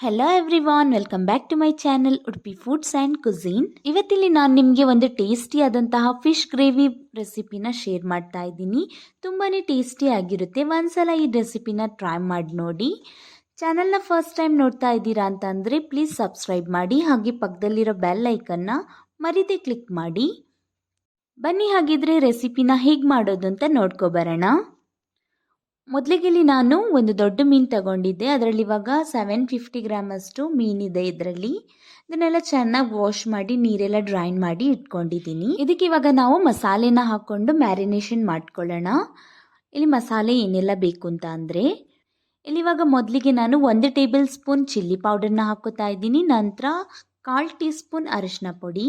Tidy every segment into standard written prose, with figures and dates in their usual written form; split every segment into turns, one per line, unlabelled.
Hello everyone, welcome back to my channel Udupi foods and cuisine. ಇವತ್ತಿಲ್ಲಿ ನಾನು ನಿಮಗೆ ಒಂದು ಟೇಸ್ಟಿಯಾದಂತಹ ಫಿಶ್ ಗ್ರೇವಿ ರೆಸಿಪಿನ ಶೇರ್ ಮಾಡ್ತಾ ಇದ್ದೀನಿ. ತುಂಬಾ ಟೇಸ್ಟಿ ಆಗಿರುತ್ತೆ. ಒಂದ್ಸಲ ಈ ರೆಸಿಪಿನ ಟ್ರೈ ಮಾಡಿ ನೋಡಿ. ಚಾನಲ್ನ ಫಸ್ಟ್ ಟೈಮ್ ನೋಡ್ತಾ ಇದ್ದೀರಾ ಅಂತಂದರೆ ಪ್ಲೀಸ್ ಸಬ್ಸ್ಕ್ರೈಬ್ ಮಾಡಿ, ಹಾಗೆ ಪಕ್ಕದಲ್ಲಿರೋ ಬೆಲ್ ಐಕನ್ನ ಮರೀದೆ ಕ್ಲಿಕ್ ಮಾಡಿ. ಬನ್ನಿ ಹಾಗಿದ್ರೆ ರೆಸಿಪಿನ ಹೇಗೆ ಮಾಡೋದು ಅಂತ ನೋಡ್ಕೊಬರೋಣ. ಮೊದಲಿಗೆ ನಾನು ಒಂದು ದೊಡ್ಡ ಮೀನು ತಗೊಂಡಿದ್ದೆ. ಅದರಲ್ಲಿ ಇವಾಗ 750 ಗ್ರಾಮ್ ಅಷ್ಟು ಮೀನಿದೆ. ಇದನ್ನೆಲ್ಲ ಚೆನ್ನಾಗಿ ವಾಶ್ ಮಾಡಿ ನೀರೆಲ್ಲ ಡ್ರೈನ್ ಮಾಡಿ ಇಟ್ಕೊಂಡಿದ್ದೀನಿ. ಇದಕ್ಕೆ ಇವಾಗ ನಾವು ಮಸಾಲೆನ ಹಾಕ್ಕೊಂಡು ಮ್ಯಾರಿನೇಷನ್ ಮಾಡ್ಕೊಳ್ಳೋಣ. ಇಲ್ಲಿ ಮಸಾಲೆ ಏನೆಲ್ಲ ಬೇಕು ಅಂತ ಅಂದರೆ, ಇಲ್ಲಿ ಇವಾಗ ಮೊದಲಿಗೆ ನಾನು 1 ಟೇಬಲ್ ಸ್ಪೂನ್ ಚಿಲ್ಲಿ ಪೌಡರ್ನ ಹಾಕೋತಾ ಇದ್ದೀನಿ. ನಂತರ 1/4 ಟೀ ಸ್ಪೂನ್ ಅರಿಶಿನ ಪುಡಿ,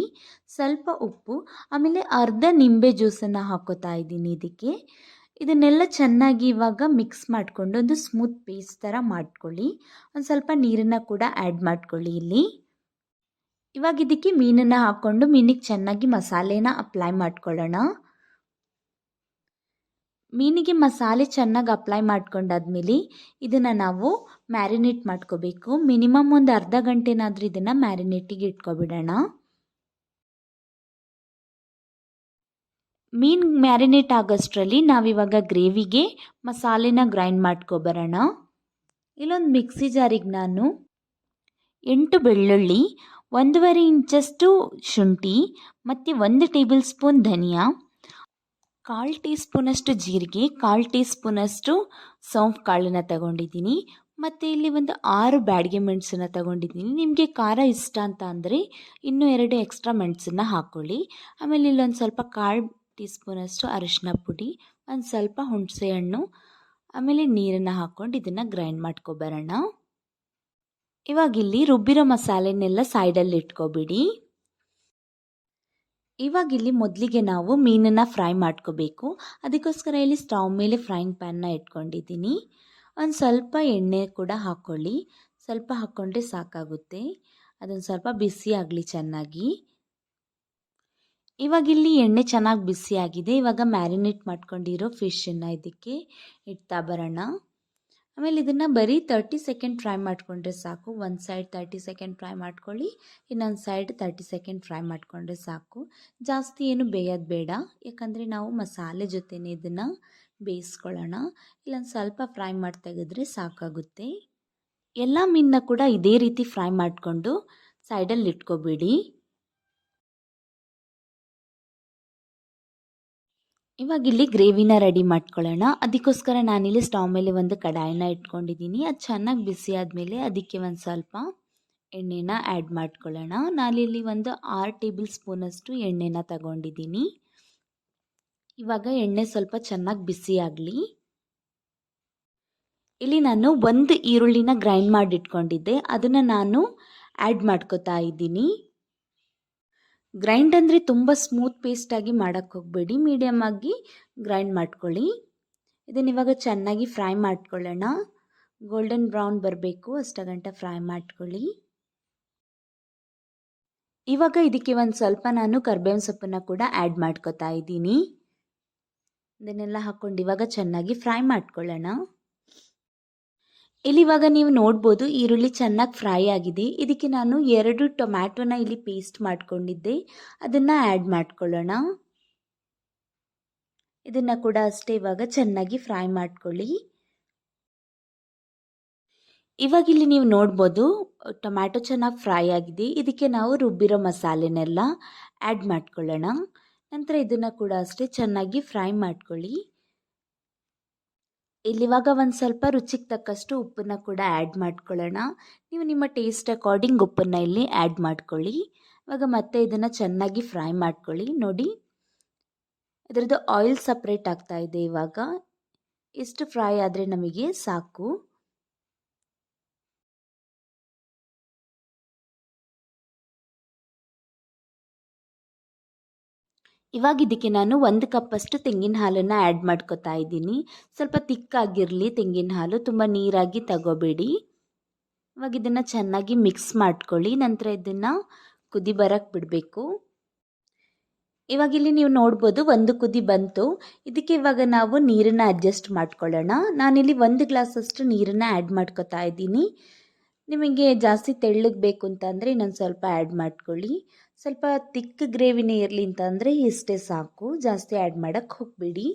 ಸ್ವಲ್ಪ ಉಪ್ಪು, ಆಮೇಲೆ ಅರ್ಧ ನಿಂಬೆ ಜ್ಯೂಸನ್ನು ಹಾಕೋತಾ ಇದ್ದೀನಿ. ಇದನ್ನೆಲ್ಲ ಚೆನ್ನಾಗಿ ಇವಾಗ ಮಿಕ್ಸ್ ಮಾಡಿಕೊಂಡು ಒಂದು ಸ್ಮೂತ್ ಪೇಸ್ಟ್ ಥರ ಮಾಡ್ಕೊಳ್ಳಿ. ಒಂದು ಸ್ವಲ್ಪ ನೀರನ್ನು ಕೂಡ ಆ್ಯಡ್ ಮಾಡ್ಕೊಳ್ಳಿ. ಇವಾಗ ಇದಕ್ಕೆ ಮೀನನ್ನು ಹಾಕ್ಕೊಂಡು ಮೀನಿಗೆ ಚೆನ್ನಾಗಿ ಮಸಾಲೆನ ಅಪ್ಲೈ ಮಾಡ್ಕೊಳ್ಳೋಣ. ಮೀನಿಗೆ ಮಸಾಲೆ ಚೆನ್ನಾಗಿ ಅಪ್ಲೈ ಮಾಡ್ಕೊಂಡಾದ್ಮೇಲೆ ಇದನ್ನು ನಾವು ಮ್ಯಾರಿನೇಟ್ ಮಾಡ್ಕೋಬೇಕು. ಮಿನಿಮಮ್ ಒಂದು ಅರ್ಧ ಗಂಟೆನಾದರೂ ಇದನ್ನು ಮ್ಯಾರಿನೇಟಿಗೆ ಇಟ್ಕೊಬಿಡೋಣ. ಮೀನು ಮ್ಯಾರಿನೇಟ್ ಆಗೋಷ್ಟರಲ್ಲಿ ನಾವಿವಾಗ ಗ್ರೇವಿಗೆ ಮಸಾಲೆನ ಗ್ರೈಂಡ್ ಮಾಡ್ಕೊಬರೋಣ. ಇಲ್ಲೊಂದು ಮಿಕ್ಸಿ ಜಾರಿಗೆ ನಾನು 8 ಬೆಳ್ಳುಳ್ಳಿ, 1.5 ಇಂಚಷ್ಟು ಶುಂಠಿ ಮತ್ತು 1 ಟೇಬಲ್ ಸ್ಪೂನ್ ಧನಿಯಾ, 1/4 ಟೀ ಸ್ಪೂನಷ್ಟು ಜೀರಿಗೆ, 1/4 ಟೀ ಸ್ಪೂನಷ್ಟು ಸೌಂಫ್ ಕಾಳನ್ನು ತಗೊಂಡಿದ್ದೀನಿ. ಮತ್ತು ಇಲ್ಲಿ ಒಂದು 6 ಬ್ಯಾಡಗೆ ಮೆಣಸನ್ನು ತಗೊಂಡಿದ್ದೀನಿ. ನಿಮಗೆ ಖಾರ ಇಷ್ಟ ಅಂತ ಅಂದರೆ ಇನ್ನೂ 2 ಎಕ್ಸ್ಟ್ರಾ ಮೆಣಸನ್ನು ಹಾಕ್ಕೊಳ್ಳಿ. ಆಮೇಲೆ ಇಲ್ಲೊಂದು ಸ್ವಲ್ಪ 1/4 ಟೀ ಸ್ಪೂನಷ್ಟು ಅರಿಶಿನ ಪುಡಿ, ಒಂದು ಸ್ವಲ್ಪ ಹುಣಸೆ ಹಣ್ಣು, ಆಮೇಲೆ ನೀರನ್ನು ಹಾಕ್ಕೊಂಡು ಇದನ್ನು ಗ್ರೈಂಡ್ ಮಾಡ್ಕೊಬರೋಣ. ಇವಾಗ ಇಲ್ಲಿ ರುಬ್ಬಿರೋ ಮಸಾಲೆನೆಲ್ಲ ಸೈಡಲ್ಲಿ ಇಟ್ಕೊಬಿಡಿ. ಇವಾಗ ಇಲ್ಲಿ ಮೊದಲಿಗೆ ನಾವು ಮೀನನ್ನು ಫ್ರೈ ಮಾಡ್ಕೋಬೇಕು. ಅದಕ್ಕೋಸ್ಕರ ಇಲ್ಲಿ ಸ್ಟವ್ ಮೇಲೆ ಫ್ರೈಯಿಂಗ್ ಪ್ಯಾನ್ನ ಇಟ್ಕೊಂಡಿದ್ದೀನಿ. ಒಂದು ಸ್ವಲ್ಪ ಎಣ್ಣೆ ಕೂಡ ಹಾಕ್ಕೊಳ್ಳಿ. ಸ್ವಲ್ಪ ಹಾಕ್ಕೊಂಡ್ರೆ ಸಾಕಾಗುತ್ತೆ. ಅದೊಂದು ಸ್ವಲ್ಪ ಬಿಸಿ ಆಗಲಿ ಚೆನ್ನಾಗಿ. ಇವಾಗ ಇಲ್ಲಿ ಎಣ್ಣೆ ಚೆನ್ನಾಗಿ ಬಿಸಿ ಆಗಿದೆ. ಇವಾಗ ಮ್ಯಾರಿನೇಟ್ ಮಾಡ್ಕೊಂಡಿರೋ ಫಿಶನ್ನು ಇದಕ್ಕೆ ಇಡ್ತಾ ಬರೋಣ. ಆಮೇಲೆ ಇದನ್ನು ಬರೀ 30 ಸೆಕೆಂಡ್ ಫ್ರೈ ಮಾಡಿಕೊಂಡ್ರೆ ಸಾಕು. ಒಂದು ಸೈಡ್ 30 ಸೆಕೆಂಡ್ ಫ್ರೈ ಮಾಡ್ಕೊಳ್ಳಿ, ಇನ್ನೊಂದು ಸೈಡ್ 30 ಸೆಕೆಂಡ್ ಫ್ರೈ ಮಾಡಿಕೊಂಡ್ರೆ ಸಾಕು. ಜಾಸ್ತಿ ಏನು ಬೇಯೋದು ಬೇಡ, ಯಾಕಂದರೆ ನಾವು ಮಸಾಲೆ ಜೊತೆನೇ ಇದನ್ನು ಬೇಯಿಸ್ಕೊಳ್ಳೋಣ. ಇಲ್ಲೊಂದು ಸ್ವಲ್ಪ ಫ್ರೈ ಮಾಡಿ ತೆಗೆದ್ರೆ ಸಾಕಾಗುತ್ತೆ. ಎಲ್ಲ ಮೀನನ್ನ ಕೂಡ ಇದೇ ರೀತಿ ಫ್ರೈ ಮಾಡಿಕೊಂಡು ಸೈಡಲ್ಲಿ ಇಟ್ಕೊಬೇಡಿ. ಇವಾಗ ಇಲ್ಲಿ ಗ್ರೇವಿನ ರೆಡಿ ಮಾಡ್ಕೊಳ್ಳೋಣ. ಅದಕ್ಕೋಸ್ಕರ ನಾನಿಲ್ಲಿ ಸ್ಟವ್ ಮೇಲೆ ಒಂದು ಕಡಾಯಿನ ಇಟ್ಕೊಂಡಿದ್ದೀನಿ. ಅದು ಚೆನ್ನಾಗಿ ಬಿಸಿ ಆದಮೇಲೆ ಅದಕ್ಕೆ ಒಂದು ಸ್ವಲ್ಪ ಎಣ್ಣೆನ ಆ್ಯಡ್ ಮಾಡ್ಕೊಳ್ಳೋಣ. ನಾನಿಲ್ಲಿ ಒಂದು 6 ಟೇಬಲ್ ಸ್ಪೂನಷ್ಟು ಎಣ್ಣೆನ ತಗೊಂಡಿದ್ದೀನಿ. ಇವಾಗ ಎಣ್ಣೆ ಸ್ವಲ್ಪ ಚೆನ್ನಾಗಿ ಬಿಸಿ ಆಗಲಿ. ಇಲ್ಲಿ ನಾನು 1 ಈರುಳ್ಳಿನ ಗ್ರೈಂಡ್ ಮಾಡಿ ಇಟ್ಕೊಂಡಿದ್ದೆ, ಅದನ್ನು ನಾನು ಆ್ಯಡ್ ಮಾಡ್ಕೋತಾ ಇದ್ದೀನಿ. ಗ್ರೈಂಡ್ ಅಂದರೆ ತುಂಬ ಸ್ಮೂತ್ ಪೇಸ್ಟಾಗಿ ಮಾಡೋಕ್ಕೆ ಹೋಗಬೇಡಿ, ಮೀಡಿಯಮ್ ಆಗಿ ಗ್ರೈಂಡ್ ಮಾಡ್ಕೊಳ್ಳಿ. ಇದನ್ನು ಇವಾಗ ಚೆನ್ನಾಗಿ ಫ್ರೈ ಮಾಡ್ಕೊಳ್ಳೋಣ. ಗೋಲ್ಡನ್ ಬ್ರೌನ್ ಬರಬೇಕು ಅಷ್ಟಗಂಟ ಫ್ರೈ ಮಾಡ್ಕೊಳ್ಳಿ. ಇವಾಗ ಇದಕ್ಕೆ ಒಂದು ಸ್ವಲ್ಪ ನಾನು ಕರ್ಬೇವಿನ ಸೊಪ್ಪನ್ನು ಕೂಡ ಆ್ಯಡ್ ಮಾಡ್ಕೋತಾ ಇದ್ದೀನಿ. ಇದನ್ನೆಲ್ಲ ಹಾಕ್ಕೊಂಡು ಇವಾಗ ಚೆನ್ನಾಗಿ ಫ್ರೈ ಮಾಡ್ಕೊಳ್ಳೋಣ. ಇಲ್ಲಿ ಇವಾಗ ನೀವು ನೋಡ್ಬೋದು ಈರುಳ್ಳಿ ಚೆನ್ನಾಗಿ ಫ್ರೈ ಆಗಿದೆ. ಇದಕ್ಕೆ ನಾನು 2 ಟೊಮ್ಯಾಟೊನ ಇಲ್ಲಿ ಪೇಸ್ಟ್ ಮಾಡ್ಕೊಂಡಿದ್ದೆ, ಅದನ್ನು ಆ್ಯಡ್ ಮಾಡ್ಕೊಳ್ಳೋಣ. ಇದನ್ನು ಕೂಡ ಅಷ್ಟೇ ಇವಾಗ ಚೆನ್ನಾಗಿ ಫ್ರೈ ಮಾಡ್ಕೊಳ್ಳಿ. ಇವಾಗ ಇಲ್ಲಿ ನೀವು ನೋಡ್ಬೋದು ಟೊಮ್ಯಾಟೊ ಚೆನ್ನಾಗಿ ಫ್ರೈ ಆಗಿದೆ. ಇದಕ್ಕೆ ನಾವು ರುಬ್ಬಿರೋ ಮಸಾಲೆನೆಲ್ಲ ಆ್ಯಡ್ ಮಾಡ್ಕೊಳ್ಳೋಣ. ನಂತರ ಇದನ್ನು ಕೂಡ ಅಷ್ಟೇ ಚೆನ್ನಾಗಿ ಫ್ರೈ ಮಾಡ್ಕೊಳ್ಳಿ. ಇಲ್ಲಿವಾಗ ಒಂದು ಸ್ವಲ್ಪ ರುಚಿಗೆ ತಕ್ಕಷ್ಟು ಉಪ್ಪನ್ನು ಕೂಡ ಆ್ಯಡ್ ಮಾಡ್ಕೊಳ್ಳೋಣ. ನೀವು ನಿಮ್ಮ ಟೇಸ್ಟ್ ಅಕಾರ್ಡಿಂಗ್ ಉಪ್ಪನ್ನು ಇಲ್ಲಿ ಆ್ಯಡ್ ಮಾಡ್ಕೊಳ್ಳಿ. ಇವಾಗ ಮತ್ತೆ ಇದನ್ನು ಚೆನ್ನಾಗಿ ಫ್ರೈ ಮಾಡ್ಕೊಳ್ಳಿ. ನೋಡಿ, ಇದರದ್ದು ಆಯಿಲ್ ಸಪ್ರೇಟ್ ಆಗ್ತಾ ಇದೆ. ಇವಾಗ ಇಷ್ಟು ಫ್ರೈ ಆದರೆ ನಮಗೆ ಸಾಕು. ಇವಾಗ ಇದಕ್ಕೆ ನಾನು 1 ಕಪ್ಪಷ್ಟು ತೆಂಗಿನ ಹಾಲನ್ನು ಆ್ಯಡ್ ಮಾಡ್ಕೋತಾ ಇದ್ದೀನಿ. ಸ್ವಲ್ಪ ತಿಕ್ಕಾಗಿರಲಿ ತೆಂಗಿನ ಹಾಲು, ತುಂಬ ನೀರಾಗಿ ತಗೋಬೇಡಿ. ಇವಾಗ ಇದನ್ನು ಚೆನ್ನಾಗಿ ಮಿಕ್ಸ್ ಮಾಡ್ಕೊಳ್ಳಿ. ನಂತರ ಇದನ್ನು ಕುದಿ ಬರೋಕ್ಕೆ ಬಿಡಬೇಕು. ಇವಾಗ ಇಲ್ಲಿ ನೀವು ನೋಡ್ಬೋದು 1 ಕುದಿ ಬಂತು. ಇದಕ್ಕೆ ಇವಾಗ ನಾವು ನೀರನ್ನು ಅಡ್ಜಸ್ಟ್ ಮಾಡ್ಕೊಳ್ಳೋಣ. ನಾನಿಲ್ಲಿ 1 ಗ್ಲಾಸಷ್ಟು ನೀರನ್ನು ಆ್ಯಡ್ ಮಾಡ್ಕೋತಾ ಇದ್ದೀನಿ. ನಿಮಗೆ ಜಾಸ್ತಿ ತೆಳ್ಳಗೆ ಬೇಕು ಅಂತಂದರೆ ಇನ್ನೊಂದು ಸ್ವಲ್ಪ ಆ್ಯಡ್ ಮಾಡ್ಕೊಳ್ಳಿ. ಸ್ವಲ್ಪ ತಿಕ್ ಗ್ರೇವಿನೇ ಇರಲಿ ಅಂತಂದರೆ ಇಷ್ಟೇ ಸಾಕು, ಜಾಸ್ತಿ ಆ್ಯಡ್ ಮಾಡೋಕ್ಕೆ ಹೋಗಬೇಡಿ.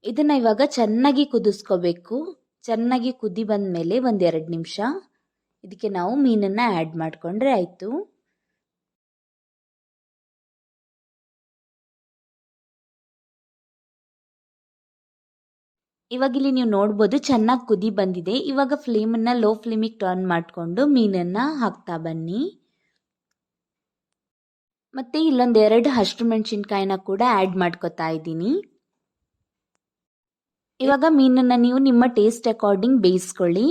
ಇದನ್ನು ಇವಾಗ ಚೆನ್ನಾಗಿ ಕುದಿಸ್ಕೋಬೇಕು. ಚೆನ್ನಾಗಿ ಕುದಿ ಬಂದ ಮೇಲೆ 1-2 ನಿಮಿಷ ಇದಕ್ಕೆ ನಾವು ಮೀನನ್ನು ಆ್ಯಡ್ ಮಾಡಿಕೊಂಡ್ರೆ ಆಯಿತು. ಇವಾಗಿಲ್ಲಿ ನೀವು ನೋಡ್ಬೋದು ಚೆನ್ನಾಗಿ ಕುದಿ ಬಂದಿದೆ. ಇವಾಗ ಫ್ಲೇಮನ್ನು ಲೋ ಫ್ಲೇಮಿಗೆ ಟರ್ನ್ ಮಾಡಿಕೊಂಡು ಮೀನನ್ನು ಹಾಕ್ತಾ ಬನ್ನಿ. ಮತ್ತು ಇಲ್ಲೊಂದು 2 ಹಸಿರು ಮೆಣಸಿನ್ಕಾಯಿನ ಕೂಡ ಆ್ಯಡ್ ಮಾಡ್ಕೊತಾ ಇದ್ದೀನಿ. ಇವಾಗ ಮೀನನ್ನು ನೀವು ನಿಮ್ಮ ಟೇಸ್ಟ್ ಅಕಾರ್ಡಿಂಗ್ ಬೇಯಿಸ್ಕೊಳ್ಳಿ.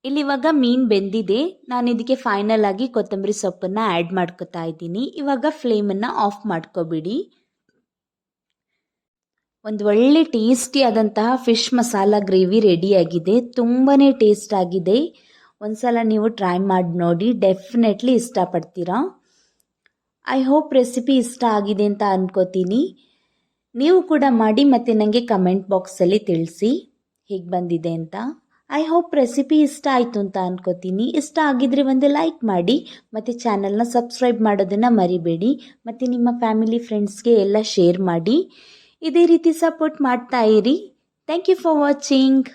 ಇಲ್ಲಿ ಇವಾಗ ಮೀನು ಬೆಂದಿದೆ. ನಾನು ಇದಕ್ಕೆ ಫೈನಲ್ ಆಗಿ ಕೊತ್ತಂಬರಿ ಸೊಪ್ಪನ್ನು ಆ್ಯಡ್ ಮಾಡ್ಕೊತಾ ಇದ್ದೀನಿ. ಇವಾಗ ಫ್ಲೇಮನ್ನು ಆಫ್ ಮಾಡ್ಕೊಬಿಡಿ. ಒಂದು ಒಳ್ಳೆ ಟೇಸ್ಟಿ ಆದಂತಹ ಫಿಶ್ ಮಸಾಲ ಗ್ರೇವಿ ರೆಡಿಯಾಗಿದೆ. ತುಂಬಾ ಟೇಸ್ಟ್ ಆಗಿದೆ. ಒಂದ್ಸಲ ನೀವು ಟ್ರೈ ಮಾಡಿ ನೋಡಿ, ಡೆಫಿನೆಟ್ಲಿ ಇಷ್ಟಪಡ್ತೀರಾ. ಐ ಹೋಪ್ ರೆಸಿಪಿ ಇಷ್ಟ ಆಗಿದೆ ಅಂತ ಅನ್ಕೋತೀನಿ. ನೀವು ಕೂಡ ಮಾಡಿ ಮತ್ತು ನನಗೆ ಕಮೆಂಟ್ ಬಾಕ್ಸಲ್ಲಿ ತಿಳಿಸಿ ಹೇಗೆ ಬಂದಿದೆ ಅಂತ. ಐ ಹೋಪ್ ರೆಸಿಪಿ ಇಷ್ಟ ಆಯಿತು ಅಂತ ಅನ್ಕೋತೀನಿ. ಇಷ್ಟ ಆಗಿದ್ರೆ ಒಂದು ಲೈಕ್ ಮಾಡಿ ಮತ್ತು ಚಾನಲ್ನ ಸಬ್ಸ್ಕ್ರೈಬ್ ಮಾಡೋದನ್ನು ಮರಿಬೇಡಿ. ಮತ್ತು ನಿಮ್ಮ ಫ್ಯಾಮಿಲಿ ಫ್ರೆಂಡ್ಸ್ಗೆ ಎಲ್ಲ ಶೇರ್ ಮಾಡಿ. ಇದೇ ರೀತಿ ಸಪೋರ್ಟ್ ಮಾಡ್ತಾ ಇರಿ. Thank you for watching.